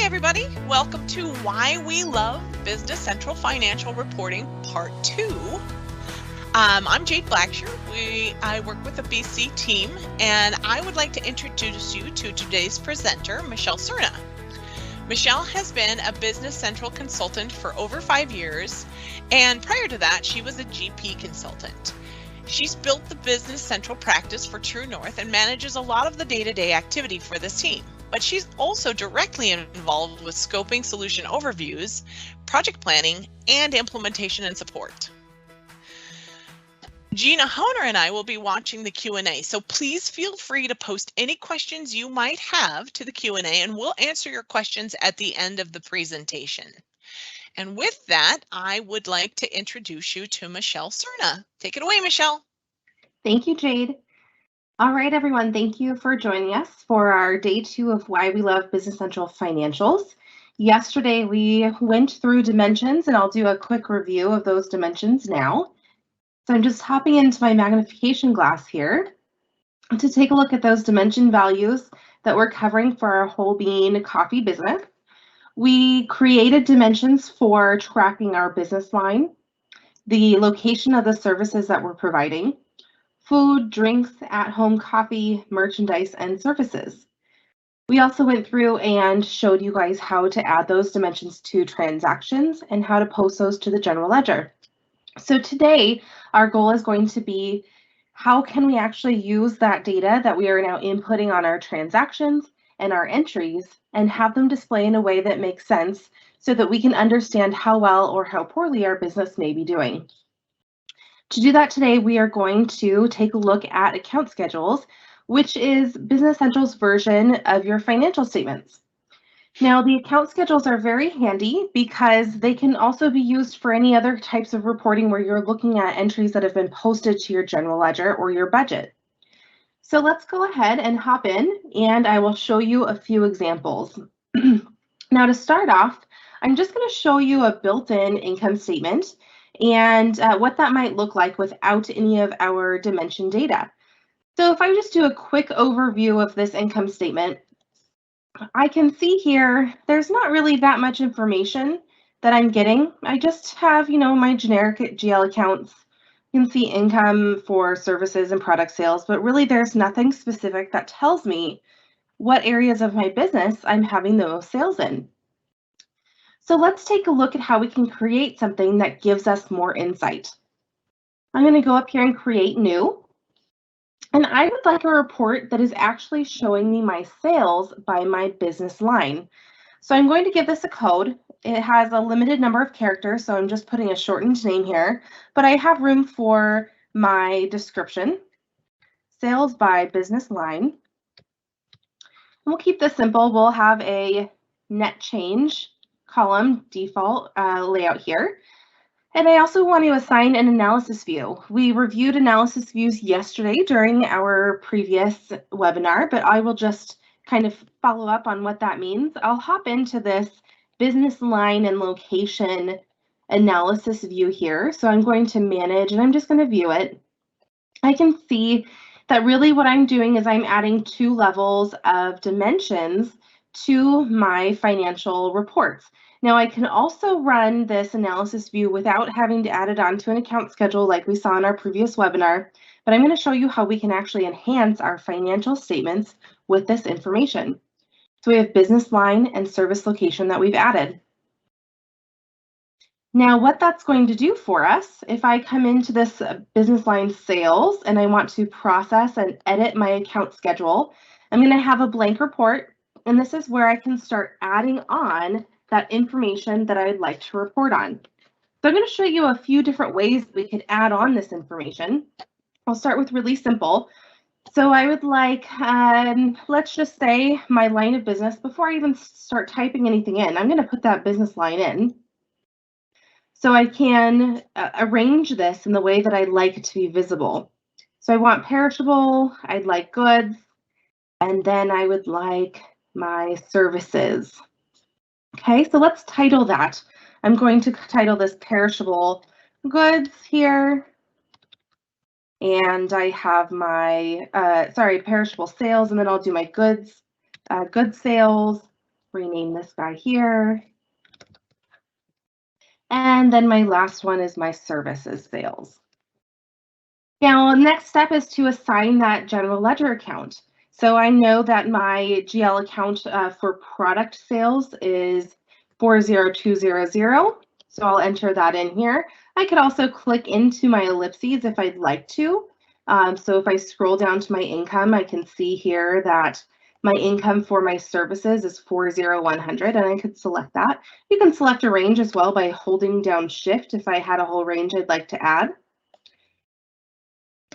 everybody, welcome to Why We Love Business Central Financial Reporting Part 2. I'm Jade Blackshear. I work with the BC team, and I would like to introduce you to today's presenter, Michelle Cerna. Michelle has been a Business Central consultant for over 5 years, and prior to that, she was a GP consultant. She's built the Business Central practice for True North and manages a lot of the day-to-day activity for this team. But she's also directly involved with scoping solution overviews, project planning, and implementation and support. Gina Honer and I will be watching the Q&A, so please feel free to post any questions you might have to the Q&A, and we'll answer your questions at the end of the presentation. And with that, I would like to introduce you to Michelle Cerna. Take it away, Michelle. Thank you, Jade. All right, everyone, thank you for joining us for our day 2 of Why We Love Business Central Financials. Yesterday, we went through dimensions, and I'll do a quick review of those dimensions now. So I'm just hopping into my magnification glass here to take a look at those dimension values that we're covering for our whole bean coffee business. We created dimensions for tracking our business line, the location of the services that we're providing, food, drinks, at-home coffee, merchandise, and services. We also went through and showed you guys how to add those dimensions to transactions and how to post those to the general ledger. So today, our goal is going to be how can we actually use that data that we are now inputting on our transactions and our entries and have them display in a way that makes sense so that we can understand how well or how poorly our business may be doing. To do that today, we are going to take a look at account schedules, which is Business Central's version of your financial statements. Now, the account schedules are very handy because they can also be used for any other types of reporting where you're looking at entries that have been posted to your general ledger or your budget. So let's go ahead and hop in, and I will show you a few examples. Now, to start off, I'm just going to show you a built-in income statement and what that might look like without any of our dimension data. So if I just do a quick overview of this income statement, I can see here there's not really that much information that I'm getting. I just have, my generic GL accounts. You can see income for services and product sales, but really there's nothing specific that tells me what areas of my business I'm having those sales in. So let's take a look at how we can create something that gives us more insight. I'm going to go up here and create new. And I would like a report that is actually showing me my sales by my business line. So I'm going to give this a code. It has a limited number of characters, so I'm just putting a shortened name here, but I have room for my description, sales by business line. And we'll keep this simple. We'll have a net change column default layout here. And I also want to assign an analysis view. We reviewed analysis views yesterday during our previous webinar, but I will just kind of follow up on what that means. I'll hop into this business line and location analysis view here. So I'm going to manage and I'm just going to view it. I can see that really what I'm doing is I'm adding 2 levels of dimensions to my financial reports. Now I can also run this analysis view without having to add it onto an account schedule like we saw in our previous webinar, but I'm going to show you how we can actually enhance our financial statements with this information. So we have business line and service location that we've added. Now what that's going to do for us, if I come into this business line sales and I want to process and edit my account schedule, I'm going to have a blank report, and this is where I can start adding on that information that I'd like to report on. So I'm going to show you a few different ways we could add on this information. I'll start with really simple. So I would like, let's just say my line of business, before I even start typing anything in, I'm going to put that business line in. So I can arrange this in the way that I'd like it to be visible. So I want perishable, I'd like goods, and then I would like my services. Okay, so let's title that. I'm going to title this perishable goods here. And I have my, perishable sales, and then I'll do my goods, goods sales, rename this guy here. And then my last one is my services sales. Now, next step is to assign that general ledger account. So I know that my GL account for product sales is 40200. So I'll enter that in here. I could also click into my ellipses if I'd like to. So if I scroll down to my income, I can see here that my income for my services is 40100, and I could select that. You can select a range as well by holding down Shift if I had a whole range I'd like to add.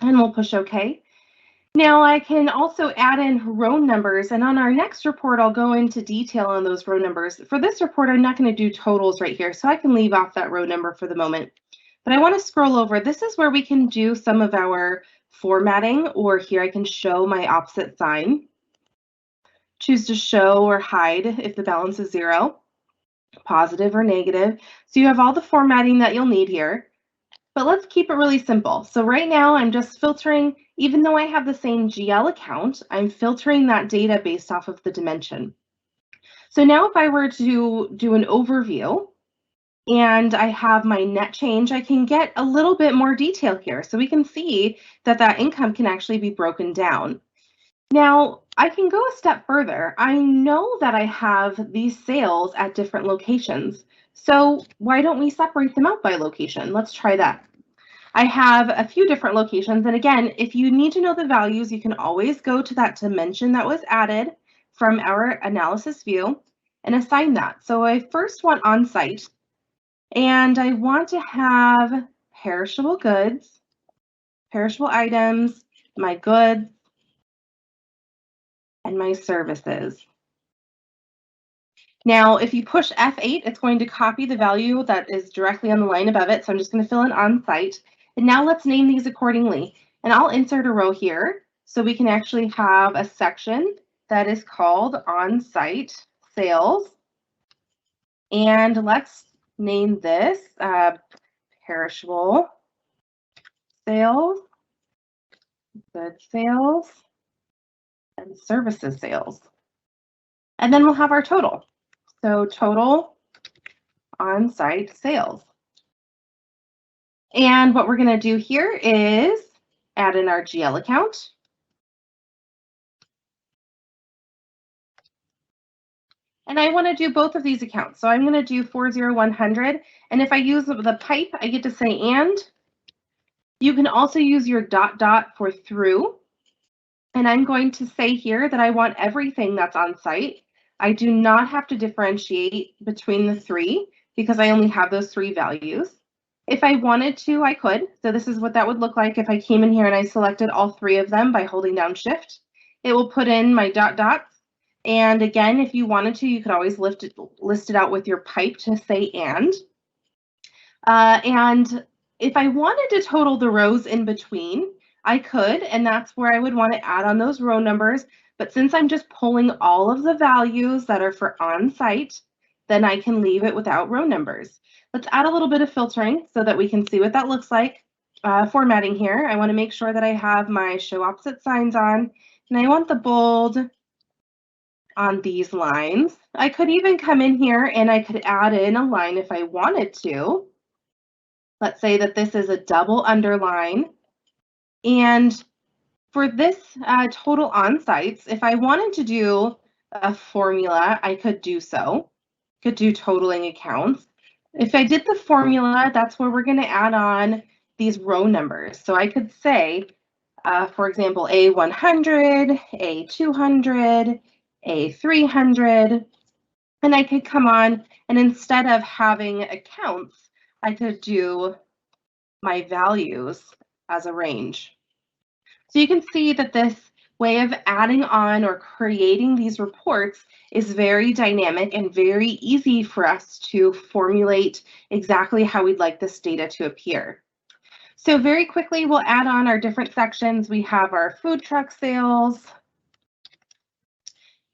And we'll push OK. Now I can also add in row numbers, and on our next report, I'll go into detail on those row numbers. For this report, I'm not going to do totals right here, so I can leave off that row number for the moment. But I want to scroll over. This is where we can do some of our formatting, or here I can show my opposite sign. Choose to show or hide if the balance is 0, positive or negative. So you have all the formatting that you'll need here. But let's keep it really simple. So right now I'm just filtering, even though I have the same GL account, I'm filtering that data based off of the dimension. So now if I were to do an overview and I have my net change, I can get a little bit more detail here. So we can see that that income can actually be broken down. Now, I can go a step further. I know that I have these sales at different locations. So why don't we separate them out by location? Let's try that. I have a few different locations. And again, if you need to know the values, you can always go to that dimension that was added from our analysis view and assign that. So I first want on-site, and I want to have perishable goods, perishable items, my goods, and my services. Now, if you push F8, it's going to copy the value that is directly on the line above it. So I'm just going to fill in on-site. And now let's name these accordingly. And I'll insert a row here so we can actually have a section that is called on-site sales. And let's name this perishable sales, goods sales, and services sales. And then we'll have our total. So total on-site sales. And what we're going to do here is add in our GL account. And I want to do both of these accounts. So I'm going to do 40100. And if I use the pipe, I get to say and. You can also use your ... for through. And I'm going to say here that I want everything that's on site. I do not have to differentiate between the three because I only have those three values. If I wanted to, I could. So this is what that would look like if I came in here and I selected all three of them by holding down Shift. It will put in my ... And again, if you wanted to, you could always list it out with your pipe to say and. And if I wanted to total the rows in between, I could, and that's where I would want to add on those row numbers. But since I'm just pulling all of the values that are for on-site, then I can leave it without row numbers. Let's add a little bit of filtering so that we can see what that looks like. Formatting here, I want to make sure that I have my show opposite signs on, and I want the bold on these lines. I could even come in here and I could add in a line if I wanted to. Let's say that this is a double underline. And for this total on-sites, if I wanted to do a formula, I could do so. Could do totaling accounts. If I did the formula, that's where we're going to add on these row numbers. So I could say, for example, A100, A200, A300, and I could come on and instead of having accounts, I could do my values as a range. So you can see that this way of adding on or creating these reports is very dynamic and very easy for us to formulate exactly how we'd like this data to appear. So very quickly, we'll add on our different sections. We have our food truck sales,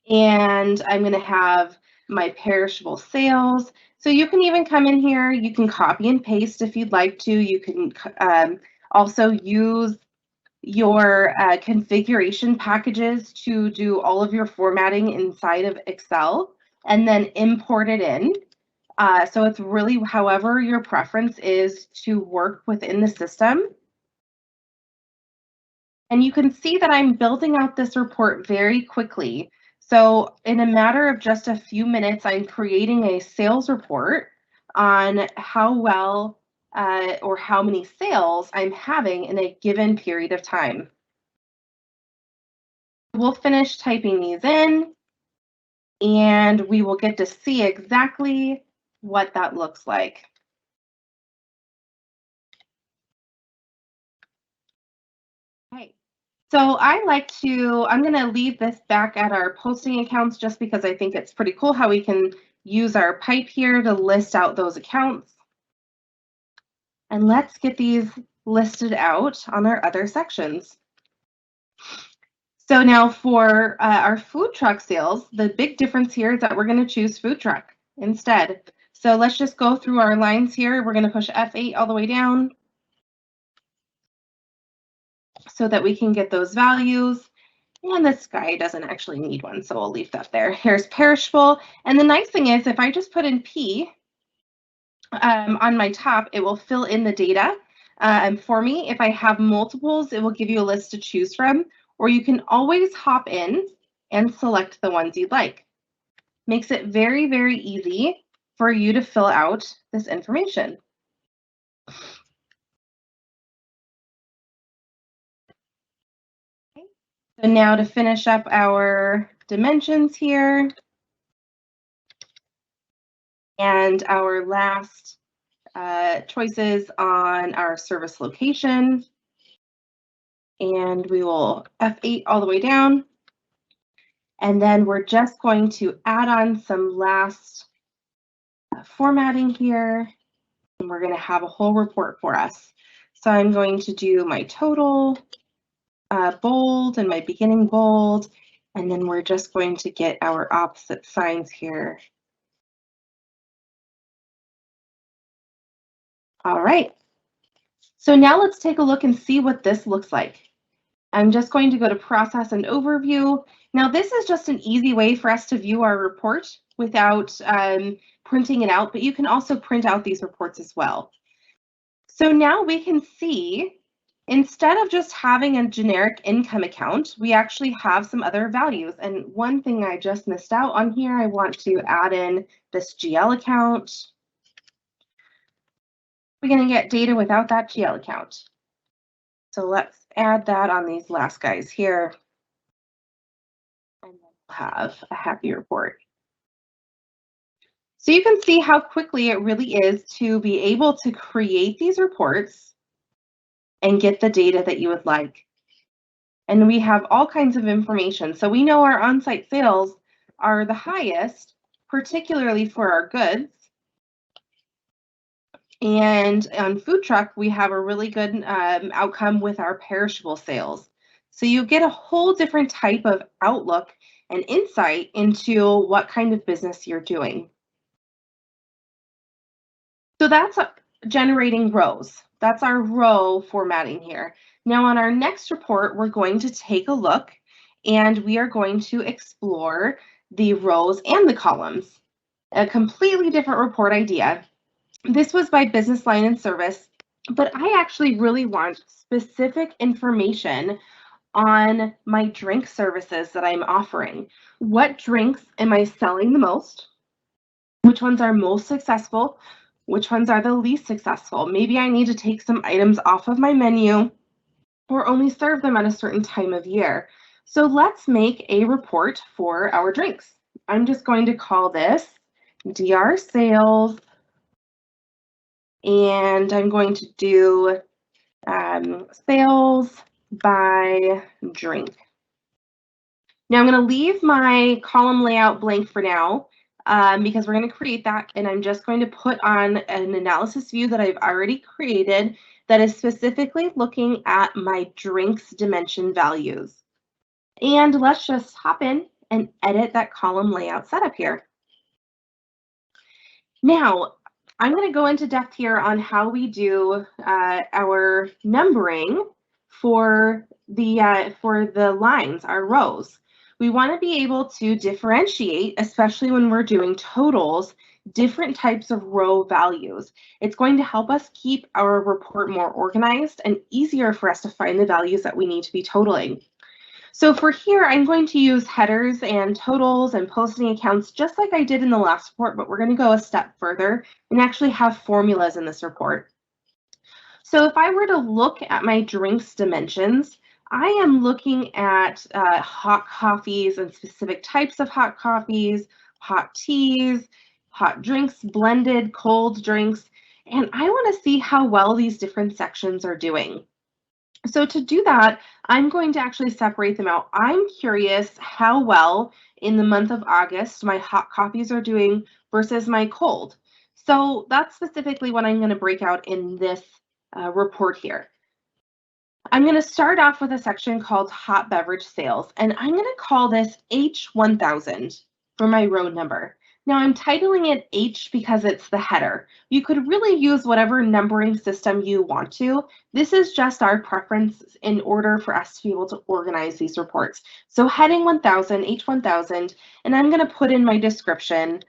and I'm going to have my perishable sales. So you can even come in here, you can copy and paste if you'd like to. You can also use your configuration packages to do all of your formatting inside of Excel, and then import it in. So it's really however your preference is to work within the system. And you can see that I'm building out this report very quickly. So in a matter of just a few minutes, I'm creating a sales report on how well or how many sales I'm having in a given period of time. We'll finish typing these in, and we will get to see exactly what that looks like. Okay. So I'm going to leave this back at our posting accounts just because I think it's pretty cool how we can use our pipe here to list out those accounts. And let's get these listed out on our other sections. So now for our food truck sales, the big difference here is that we're going to choose food truck instead. So let's just go through our lines here. We're going to push F8 all the way down so that we can get those values. And this guy doesn't actually need one, so I'll leave that there. Here's perishable. And the nice thing is if I just put in P on my top, it will fill in the data for me. If I have multiples, it will give you a list to choose from, or you can always hop in and select the ones you'd like. Makes it very, very easy for you to fill out this information. Okay. So now to finish up our dimensions here, and our last choices on our service location. And we will F8 all the way down. And then we're just going to add on some last formatting here. And we're going to have a whole report for us. So I'm going to do my total bold and my beginning bold. And then we're just going to get our opposite signs here. All right. So now let's take a look and see what this looks like. I'm just going to go to process and overview. Now this is just an easy way for us to view our report without printing it out, but you can also print out these reports as well. So now we can see, instead of just having a generic income account, we actually have some other values. And one thing I just missed out on here, I want to add in this GL account. We're going to get data without that GL account. So let's add that on these last guys here. And then we'll have a happy report. So you can see how quickly it really is to be able to create these reports and get the data that you would like. And we have all kinds of information. So we know our on-site sales are the highest, particularly for our goods. And on food truck, we have a really good outcome with our perishable sales. So you get a whole different type of outlook and insight into what kind of business you're doing. So that's generating rows. That's our row formatting here. Now on our next report, we're going to take a look and we are going to explore the rows and the columns. A completely different report idea. This was by business line and service, but I actually really want specific information on my drink services that I'm offering. What drinks am I selling the most? Which ones are most successful? Which ones are the least successful? Maybe I need to take some items off of my menu or only serve them at a certain time of year. So let's make a report for our drinks. I'm just going to call this DR sales. And I'm going to do sales by drink. Now I'm going to leave my column layout blank for now because we're going to create that. And I'm just going to put on an analysis view that I've already created that is specifically looking at my drinks dimension values. And let's just hop in and edit that column layout setup here. Now, I'm going to go into depth here on how we do our numbering for the lines, our rows. We want to be able to differentiate, especially when we're doing totals, different types of row values. It's going to help us keep our report more organized and easier for us to find the values that we need to be totaling. So for here, I'm going to use headers and totals and posting accounts just like I did in the last report, but we're going to go a step further and actually have formulas in this report. So if I were to look at my drinks dimensions, I am looking at hot coffees and specific types of hot coffees, hot teas, hot drinks, blended, cold drinks, and I want to see how well these different sections are doing. So to do that, I'm going to actually separate them out. I'm curious how well in the month of August my hot coffees are doing versus my cold. So that's specifically what I'm going to break out in this report here. I'm going to start off with a section called hot beverage sales, and I'm going to call this H1000 for my row number. Now I'm titling it H because it's the header. You could really use whatever numbering system you want to. This is just our preference in order for us to be able to organize these reports. So heading 1000, H1000, and I'm going to put in my description,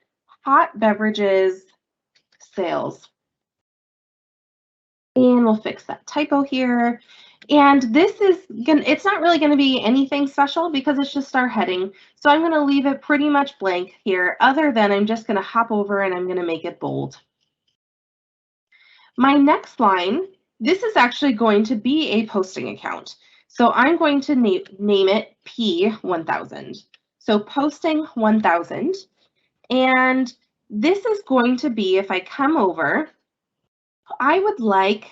hot beverages sales. And we'll fix that typo here. And this is it's not really going to be anything special because it's just our heading. So I'm going to leave it pretty much blank here, other than I'm just going to hop over and I'm going to make it bold. My next line, this is actually going to be a posting account. So I'm going to name it P1000. So posting 1000. And this is going to be, if I come over, I would like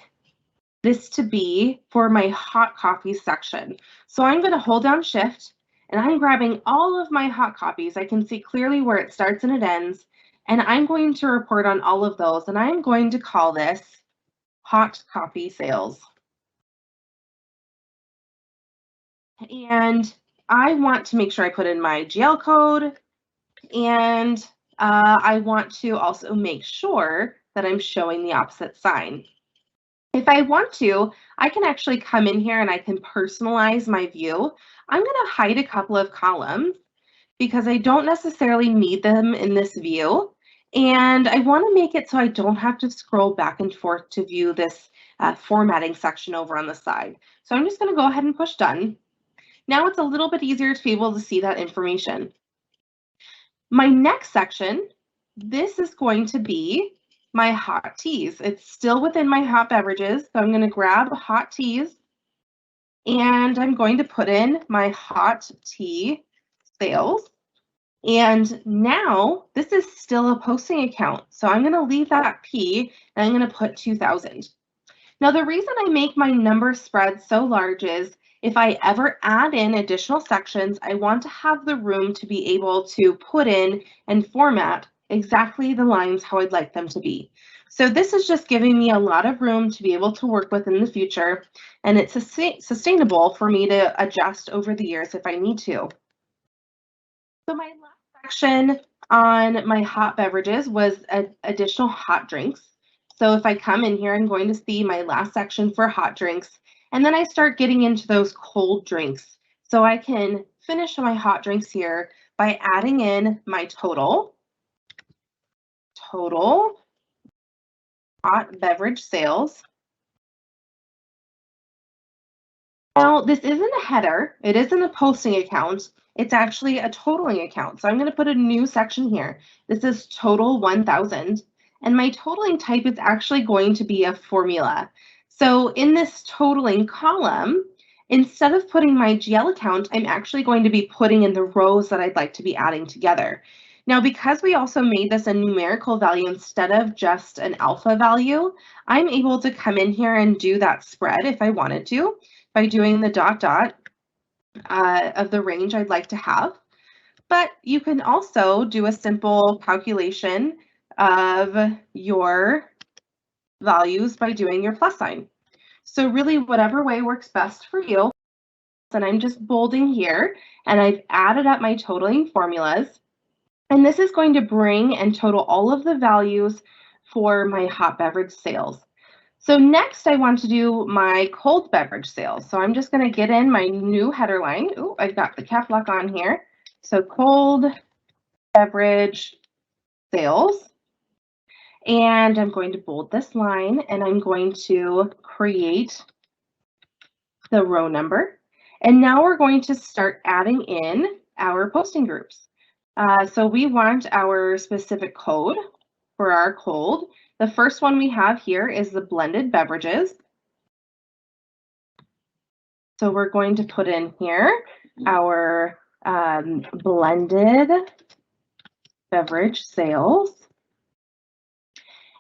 this to be for my hot coffee section. So I'm going to hold down Shift and I'm grabbing all of my hot coffees. I can see clearly where it starts and it ends. And I'm going to report on all of those. And I'm going to call this hot coffee sales. And I want to make sure I put in my GL code. And I want to also make sure that I'm showing the opposite sign. If I want to, I can actually come in here and I can personalize my view. I'm going to hide a couple of columns because I don't necessarily need them in this view. And I want to make it so I don't have to scroll back and forth to view this formatting section over on the side. So I'm just going to go ahead and push done. Now it's a little bit easier to be able to see that information. My next section, this is going to be my hot teas. It's still within my hot beverages. So I'm going to grab hot teas and I'm going to put in my hot tea sales. And now this is still a posting account. So I'm going to leave that P and I'm going to put 2000. Now the reason I make my number spread so large is if I ever add in additional sections, I want to have the room to be able to put in and format exactly the lines how I'd like them to be. So this is just giving me a lot of room to be able to work with in the future, and it's sustainable for me to adjust over the years if I need to. So my last section on my hot beverages was additional hot drinks. So if I come in here, I'm going to see my last section for hot drinks, and then I start getting into those cold drinks. So I can finish my hot drinks here by adding in my total hot beverage sales. Now, this isn't a header. It isn't a posting account. It's actually a totaling account. So I'm going to put a new section here. This is total 1000. And my totaling type is actually going to be a formula. So in this totaling column, instead of putting my GL account, I'm actually going to be putting in the rows that I'd like to be adding together. Now, because we also made this a numerical value instead of just an alpha value, I'm able to come in here and do that spread if I wanted to by doing the dot dot of the range I'd like to have. But you can also do a simple calculation of your values by doing your plus sign. So really whatever way works best for you. And I'm just bolding here and I've added up my totaling formulas. And this is going to bring and total all of the values for my hot beverage sales. So next I want to do my cold beverage sales. So I'm just going to get in my new header line. Oh, I've got the cap lock on here. So cold beverage sales. And I'm going to bold this line and I'm going to create the row number. And now we're going to start adding in our posting groups. So we want our specific code for our cold. The first one we have here is the blended beverages. So we're going to put in here our blended beverage sales.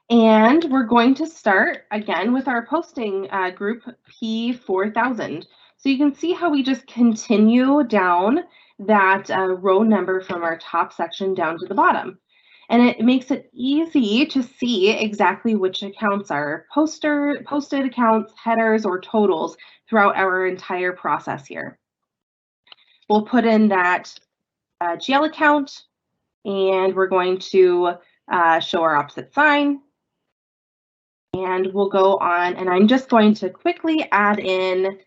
And we're going to start again with our posting group P4000. So you can see how we just continue down that row number from our top section down to the bottom. And it makes it easy to see exactly which accounts are posted accounts, headers, or totals throughout our entire process here. We'll put in that GL account, and we're going to show our opposite sign. And we'll go on, and I'm just going to quickly add in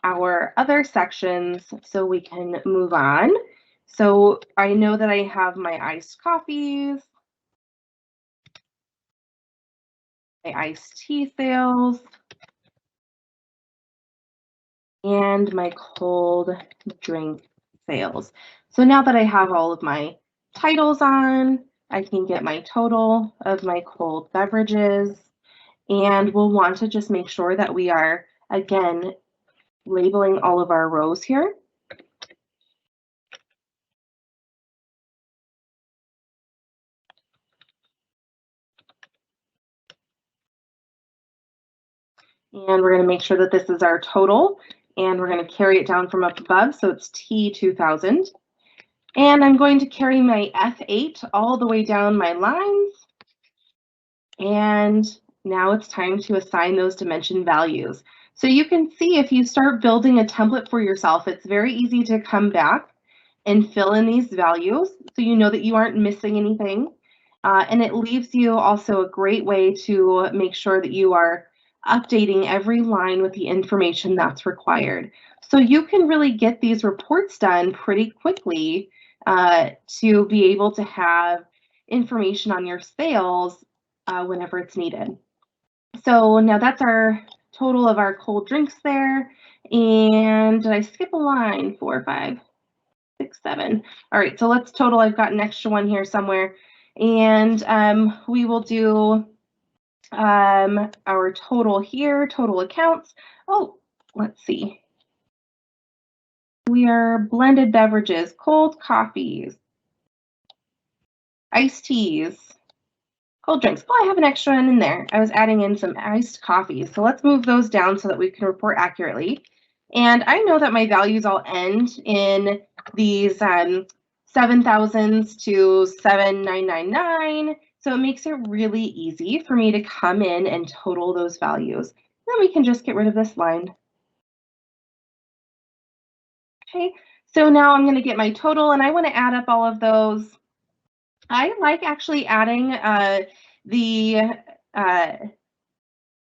our other sections so we can move on. So I know that I have my iced coffees, my iced tea sales, and my cold drink sales. So now that I have all of my titles on, I can get my total of my cold beverages. And we'll want to just make sure that we are, again, labeling all of our rows here. And we're going to make sure that this is our total, and we're going to carry it down from up above, so it's T2000. And I'm going to carry my F8 all the way down my lines. And now it's time to assign those dimension values. So you can see if you start building a template for yourself, it's very easy to come back and fill in these values so you know that you aren't missing anything. And it leaves you also a great way to make sure that you are updating every line with the information that's required. So you can really get these reports done pretty quickly to be able to have information on your sales whenever it's needed. So now that's our total of our cold drinks there. And did I skip a line? 4, 5, 6, 7. All right, so let's total. I've got an extra one here somewhere. And we will do our total here, total accounts. Oh, let's see. We are blended beverages, cold coffees, iced teas, cold drinks. Oh, I have an extra one in there. I was adding in some iced coffees. So let's move those down so that we can report accurately. And I know that my values all end in these 7,000s to 7,999. So it makes it really easy for me to come in and total those values. Then we can just get rid of this line. Okay, so now I'm going to get my total, and I want to add up all of those. I like actually adding the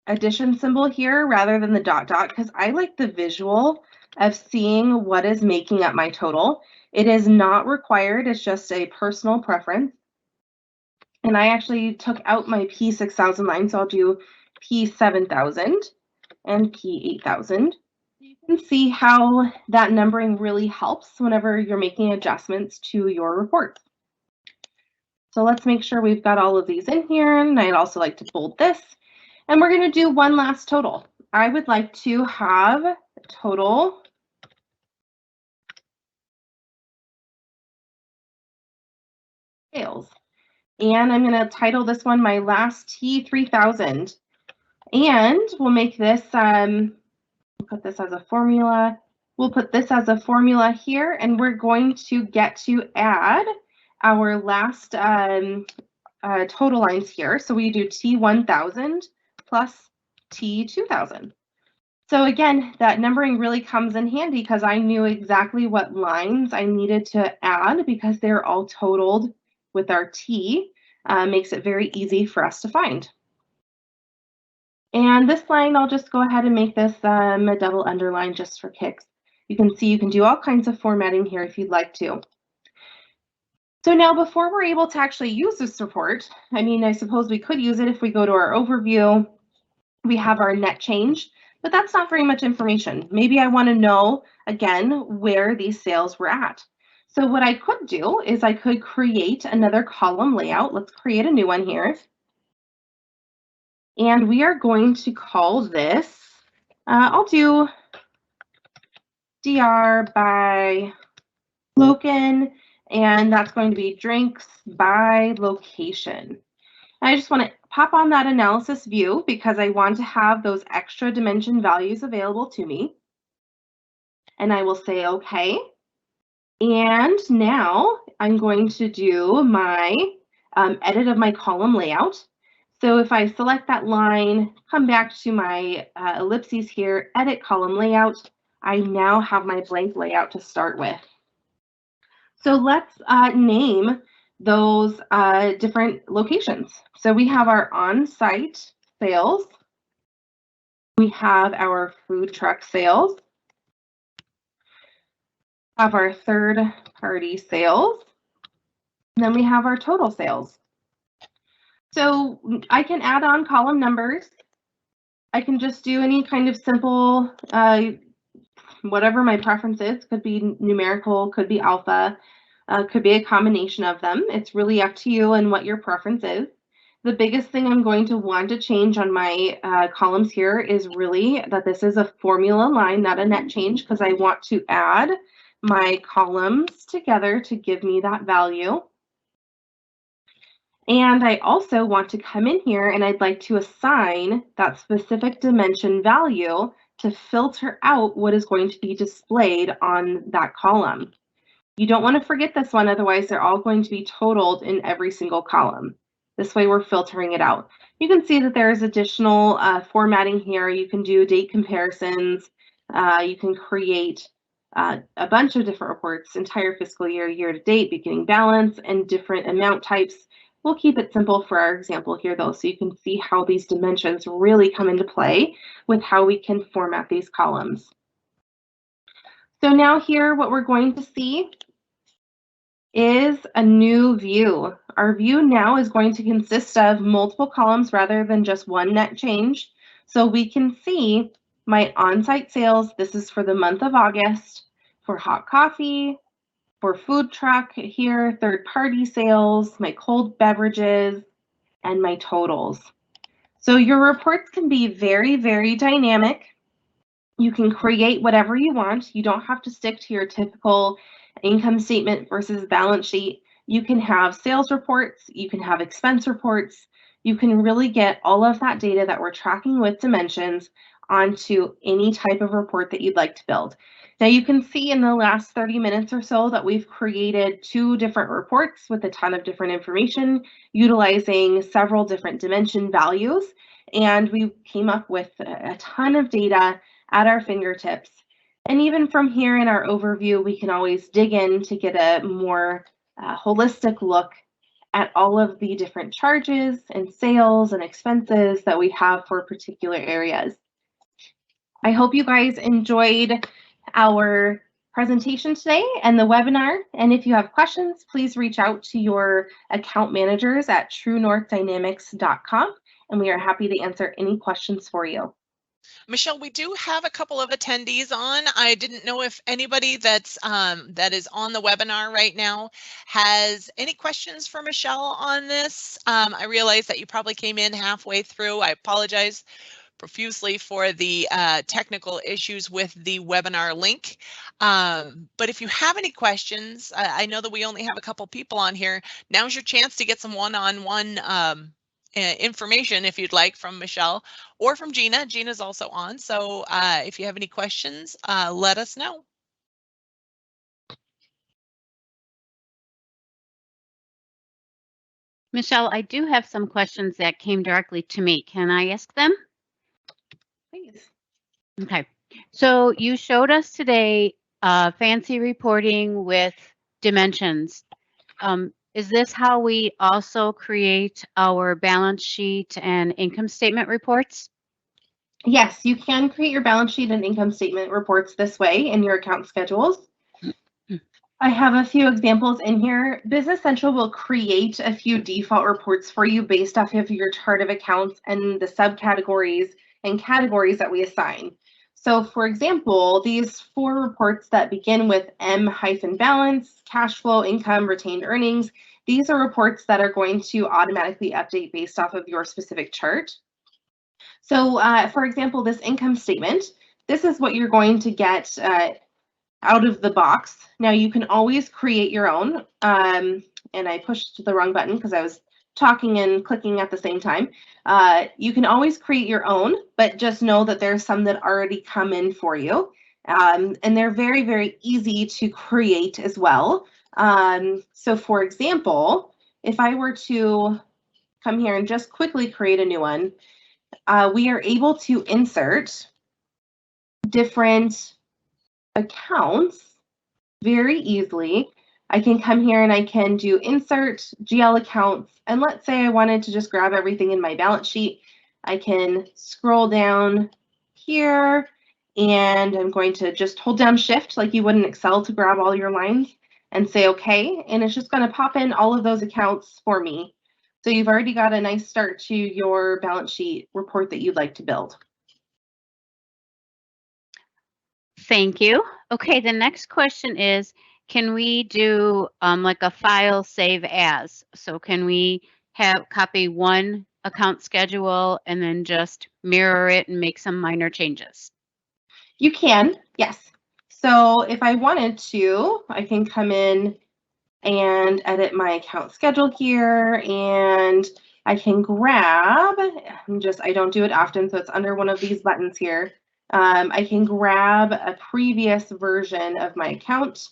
addition symbol here rather than the dot because I like the visual of seeing what is making up my total. It is not required, it's just a personal preference. And I actually took out my P6000 line, so I'll do P7000 and P8000. You can see how that numbering really helps whenever you're making adjustments to your reports. So let's make sure we've got all of these in here, and I'd also like to bold this. And we're going to do one last total. I would like to have total sales. And I'm going to title this one my last T3000. And we'll make this, we'll put this as a formula. We'll put this as a formula here, and we're going to get to add our last total lines here. So we do T1000 plus T2000. So again, that numbering really comes in handy because I knew exactly what lines I needed to add because they're all totaled with our T. Makes it very easy for us to find. And this line, I'll just go ahead and make this a double underline just for kicks. You can see you can do all kinds of formatting here if you'd like to. So now before we're able to actually use this report, I mean, I suppose we could use it if we go to our overview. We have our net change, but that's not very much information. Maybe I want to know, again, where these sales were at. So what I could do is I could create another column layout. Let's create a new one here. And we are going to call this, I'll do DR by Loken, and that's going to be drinks by location. I just want to pop on that analysis view because I want to have those extra dimension values available to me. And I will say OK. And now I'm going to do my edit of my column layout. So if I select that line, come back to my ellipses here, edit column layout, I now have my blank layout to start with. So let's name those different locations. So we have our on-site sales. We have our food truck sales. Have our third-party sales. And then we have our total sales. So I can add on column numbers. I can just do any kind of simple, whatever my preference is. Could be numerical, could be alpha, could be a combination of them. It's really up to you and what your preference is. The biggest thing I'm going to want to change on my columns here is really that this is a formula line, not a net change, because I want to add my columns together to give me that value. And I also want to come in here and I'd like to assign that specific dimension value to filter out what is going to be displayed on that column. You don't want to forget this one, otherwise they're all going to be totaled in every single column. This way we're filtering it out. You can see that there's additional formatting here. You can do date comparisons. You can create a bunch of different reports, entire fiscal year, year to date, beginning balance, and different amount types. We'll keep it simple for our example here though, so you can see how these dimensions really come into play with how we can format these columns. So now here, what we're going to see is a new view. Our view now is going to consist of multiple columns rather than just one net change. So we can see my on-site sales. This is for the month of August, for hot coffee, for food truck here, third-party sales, my cold beverages, and my totals. So your reports can be very, very dynamic. You can create whatever you want. You don't have to stick to your typical income statement versus balance sheet. You can have sales reports, you can have expense reports. You can really get all of that data that we're tracking with dimensions onto any type of report that you'd like to build. Now you can see in the last 30 minutes or so that we've created 2 different reports with a ton of different information utilizing several different dimension values. And we came up with a ton of data at our fingertips. And even from here in our overview, we can always dig in to get a more holistic look at all of the different charges and sales and expenses that we have for particular areas. I hope you guys enjoyed our presentation today and the webinar. And if you have questions, please reach out to your account managers at TrueNorthDynamics.com, and we are happy to answer any questions for you. Michelle, we do have a couple of attendees on. I didn't know if anybody that is on the webinar right now has any questions for Michelle on this. I realize that you probably came in halfway through. I apologize profusely for the technical issues with the webinar link. But if you have any questions, I know that we only have a couple people on here. Now's your chance to get some one-on-one information if you'd like from Michelle or from Gina. Gina's also on. So if you have any questions, let us know. Michelle, I do have some questions that came directly to me. Can I ask them? Please. Okay. So you showed us today fancy reporting with dimensions. Is this how we also create our balance sheet and income statement reports? Yes, you can create your balance sheet and income statement reports this way in your account schedules. I have a few examples in here. Business Central will create a few default reports for you based off of your chart of accounts and the subcategories and categories that we assign. So for example, these 4 reports that begin with M-balance, cash flow, income, retained earnings, these are reports that are going to automatically update based off of your specific chart. So for example, this income statement, this is what you're going to get out of the box. Now you can always create your own, and I pushed the wrong button because I was talking and clicking at the same time. You can always create your own, but just know that there's some that already come in for you. And they're very, very easy to create as well. So for example, if I were to come here and just quickly create a new one, we are able to insert different accounts very easily. I can come here and I can do insert GL accounts. And let's say I wanted to just grab everything in my balance sheet. I can scroll down here and I'm going to just hold down Shift like you would in Excel to grab all your lines and say okay. And it's just going to pop in all of those accounts for me. So you've already got a nice start to your balance sheet report that you'd like to build. Thank you. Okay, the next question is, can we do like a file save as? So can we have copy one account schedule and then just mirror it and make some minor changes? You can, yes. So if I wanted to, I can come in and edit my account schedule here, and I can grab, I don't do it often, so it's under one of these buttons here. I can grab a previous version of my account.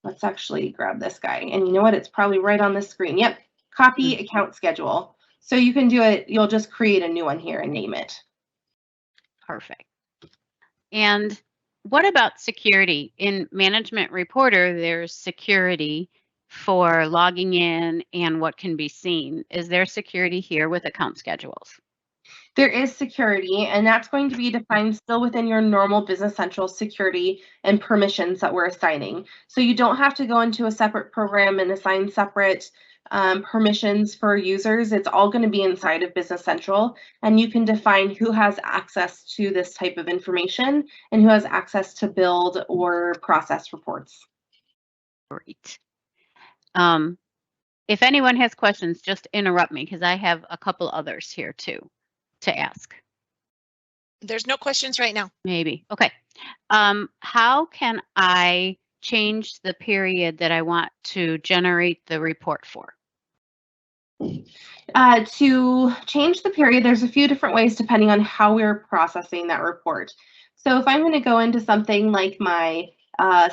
Let's actually grab this guy. And you know what? It's probably right on the screen. Yep, copy account schedule. So you can do it, you'll just create a new one here and name it. Perfect. And what about security? In Management Reporter, there's security for logging in and what can be seen. Is there security here with account schedules? There is security, and that's going to be defined still within your normal Business Central security and permissions that we're assigning. So you don't have to go into a separate program and assign separate permissions for users. It's all going to be inside of Business Central, and you can define who has access to this type of information and who has access to build or process reports. Great. If anyone has questions, just interrupt me because I have a couple others here too to ask. There's no questions right now. Maybe. Okay. How can I change the period that I want to generate the report for? To change the period, there's a few different ways depending on how we're processing that report. So if I'm going to go into something like my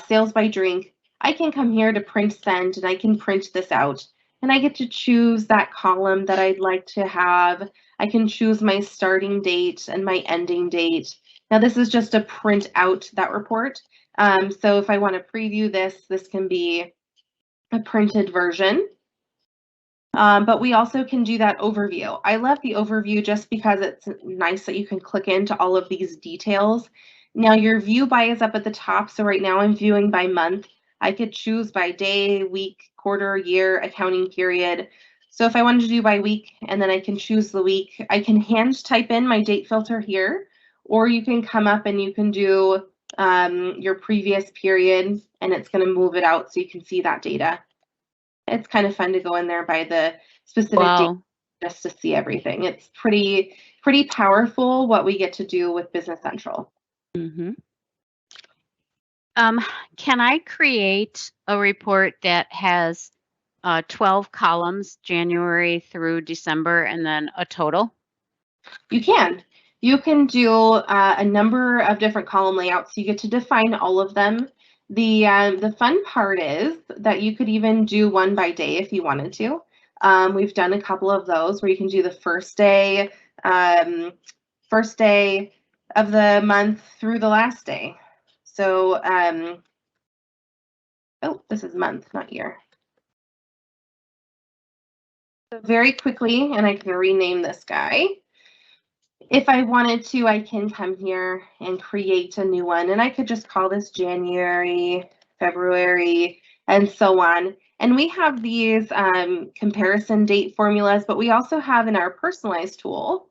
sales by drink, I can come here to print send and I can print this out. And I get to choose that column that I'd like to have. I can choose my starting date and my ending date. Now this is just to print out that report. So if I want to preview this, this can be a printed version. But we also can do that overview. I love the overview just because it's nice that you can click into all of these details. Now your view by is up at the top. So right now I'm viewing by month. I could choose by day, week, quarter, year, accounting period. So if I wanted to do by week and then I can choose the week, I can hand type in my date filter here, or you can come up and you can do your previous period and it's going to move it out so you can see that data. It's kind of fun to go in there by the specific date just to see everything. It's pretty powerful what we get to do with Business Central. Mm-hmm. Can I create a report that has 12 columns, January through December, and then a total? You can. You can do a number of different column layouts. You get to define all of them. The fun part is that you could even do one by day if you wanted to. We've done a couple of those where you can do the first day of the month through the last day. So, oh, this is month, not year. So very quickly, and I can rename this guy. If I wanted to, I can come here and create a new one, and I could just call this January, February, and so on. And we have these comparison date formulas, but we also have in our personalized tool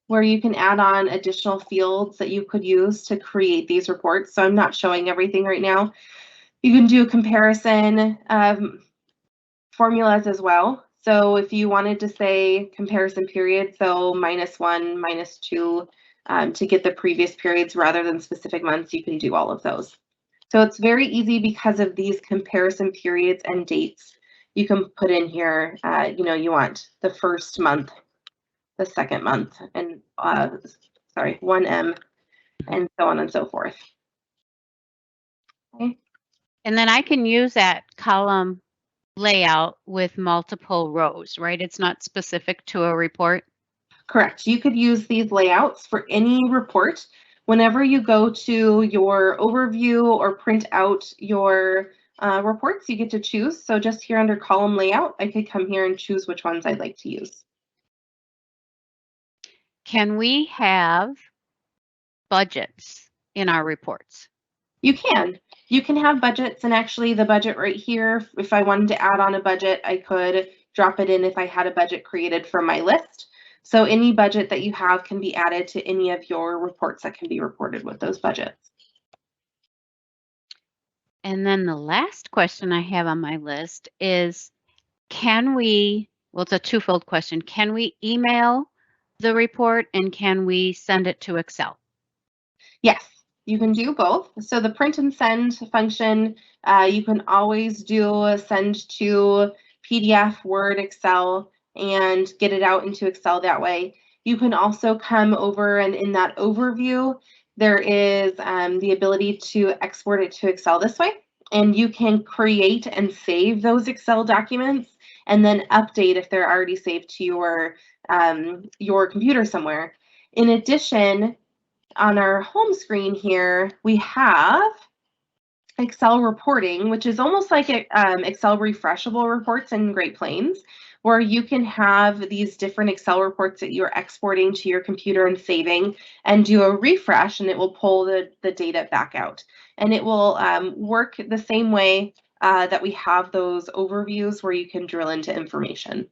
where you can add on additional fields that you could use to create these reports. So I'm not showing everything right now. You can do comparison formulas as well. So if you wanted to say comparison period, so -1, -2, to get the previous periods rather than specific months, you can do all of those. So it's very easy because of these comparison periods and dates. You can put in here, you know, you want the first month, the second month, and 1M, and so on and so forth. Okay. And then I can use that column layout with multiple rows, right? It's not specific to a report. Correct. You could use these layouts for any report. Whenever you go to your overview or print out your reports, you get to choose. So just here under column layout, I could come here and choose which ones I'd like to use. Can we have budgets in our reports? You can. You can have budgets, and actually the budget right here, if I wanted to add on a budget, I could drop it in if I had a budget created from my list. So any budget that you have can be added to any of your reports that can be reported with those budgets. And then the last question I have on my list is, can we, well, it's a twofold question. Can we email the report and can we send it to Excel? Yes, you can do both. So the print and send function, you can always do send to PDF, Word, Excel, and get it out into Excel that way. You can also come over, and in that overview, there is the ability to export it to Excel this way. And you can create and save those Excel documents and then update if they're already saved to your computer somewhere. In addition, on our home screen here, we have Excel reporting, which is almost like Excel refreshable reports in Great Plains, where you can have these different Excel reports that you're exporting to your computer and saving, and do a refresh, and it will pull the data back out. And it will work the same way that we have those overviews where you can drill into information.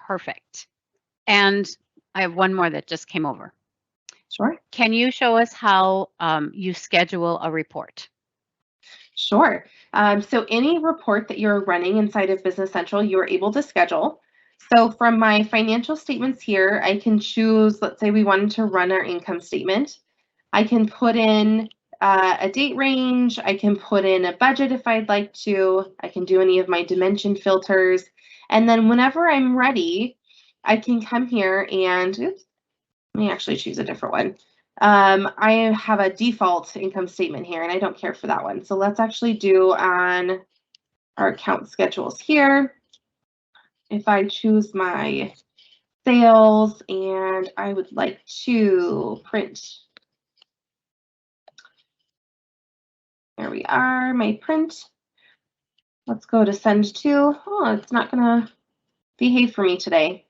Perfect. And I have one more that just came over. Sure. Can you show us how you schedule a report? Sure. So any report that you're running inside of Business Central, you're able to schedule. So from my financial statements here, I can choose, let's say we wanted to run our income statement. I can put in a date range. I can put in a budget if I'd like to. I can do any of my dimension filters. And then whenever I'm ready, I can come here and, oops, let me actually choose a different one. I have a default income statement here, and I don't care for that one. So let's actually do on our account schedules here. If I choose my sales and I would like to print, there we are, my print. Let's go to send to. Oh, it's not gonna behave for me today.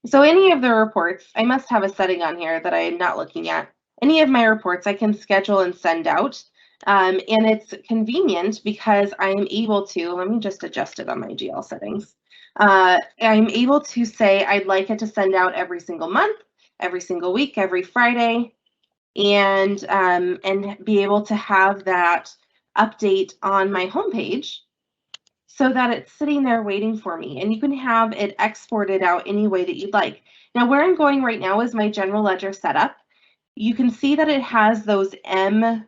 So any of the reports, I must have a setting on here that I'm not looking at. Any of my reports I can schedule and send out. And it's convenient because I am able to, let me just adjust it on my GL settings. I'm able to say I'd like it to send out every single month, every single week, every Friday, and be able to have that update on my homepage so that it's sitting there waiting for me, and you can have it exported out any way that you'd like. Now, where I'm going right now is my general ledger setup. You can see that it has those M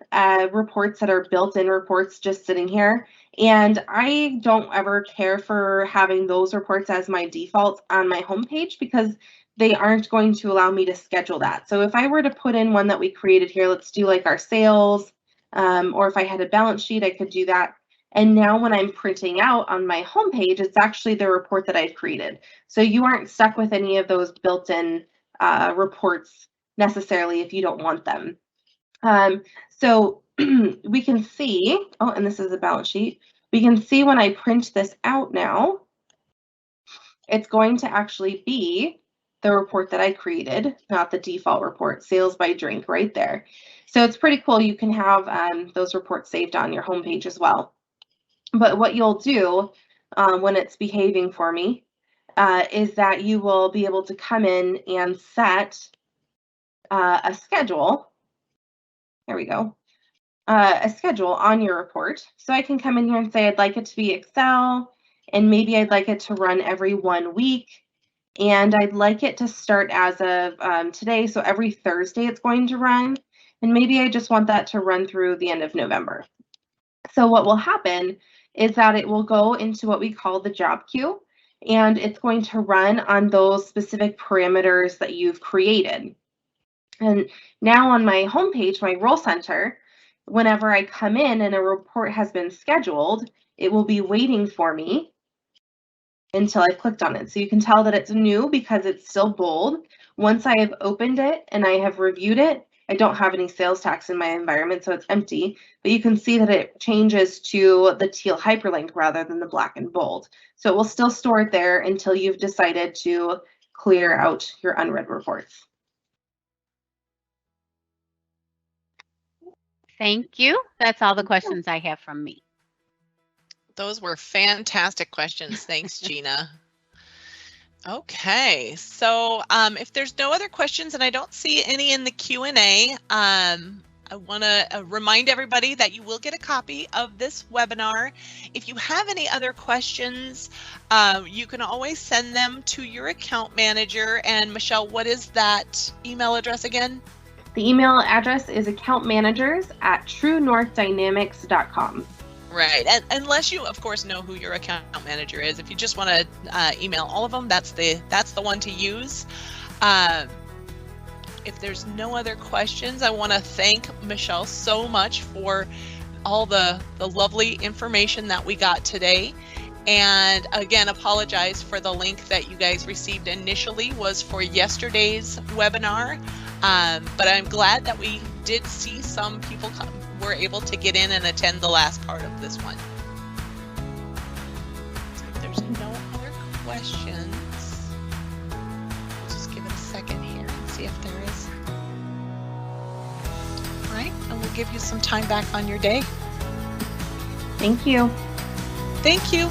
reports that are built-in reports just sitting here, and I don't ever care for having those reports as my default on my homepage because they aren't going to allow me to schedule that. So if I were to put in one that we created here, let's do like our sales, or if I had a balance sheet, I could do that. And now when I'm printing out on my homepage, it's actually the report that I've created. So you aren't stuck with any of those built-in reports necessarily if you don't want them. So we can see, oh, and this is a balance sheet. We can see when I print this out now, it's going to actually be the report that I created, not the default report, sales by drink right there. So it's pretty cool. You can have those reports saved on your homepage as well. But what you'll do when it's behaving for me is that you will be able to come in and set a schedule. There we go. A schedule on your report. So I can come in here and say I'd like it to be Excel, and maybe I'd like it to run every 1 week, and I'd like it to start as of today. So every Thursday it's going to run, and maybe I just want that to run through the end of November. So what will happen is that it will go into what we call the job queue, and it's going to run on those specific parameters that you've created. And now on my homepage, my Role Center, whenever I come in and a report has been scheduled, it will be waiting for me until I've clicked on it. So you can tell that it's new because it's still bold. Once I have opened it and I have reviewed it, I don't have any sales tax in my environment, so it's empty, but you can see that it changes to the teal hyperlink rather than the black and bold. So it will still store it there until you've decided to clear out your unread reports. Thank you. That's all the questions I have from me. Those were fantastic questions. Thanks, Gina. Okay, so if there's no other questions, and I don't see any in the Q&A, I want to remind everybody that you will get a copy of this webinar. If you have any other questions, you can always send them to your account manager. And Michelle, what is that email address again? The email address is accountmanagers@truenorthdynamics.com. Right, and unless you, of course, know who your account manager is. If you just want to email all of them, that's the one to use. If there's no other questions, I want to thank Michelle so much for all the lovely information that we got today. And again, apologize for the link that you guys received initially was for yesterday's webinar. But I'm glad that we did see some people were able to get in and attend the last part of this one. So if there's no other questions, we'll just give it a second here and see if there is. All right, and we'll give you some time back on your day. Thank you. Thank you.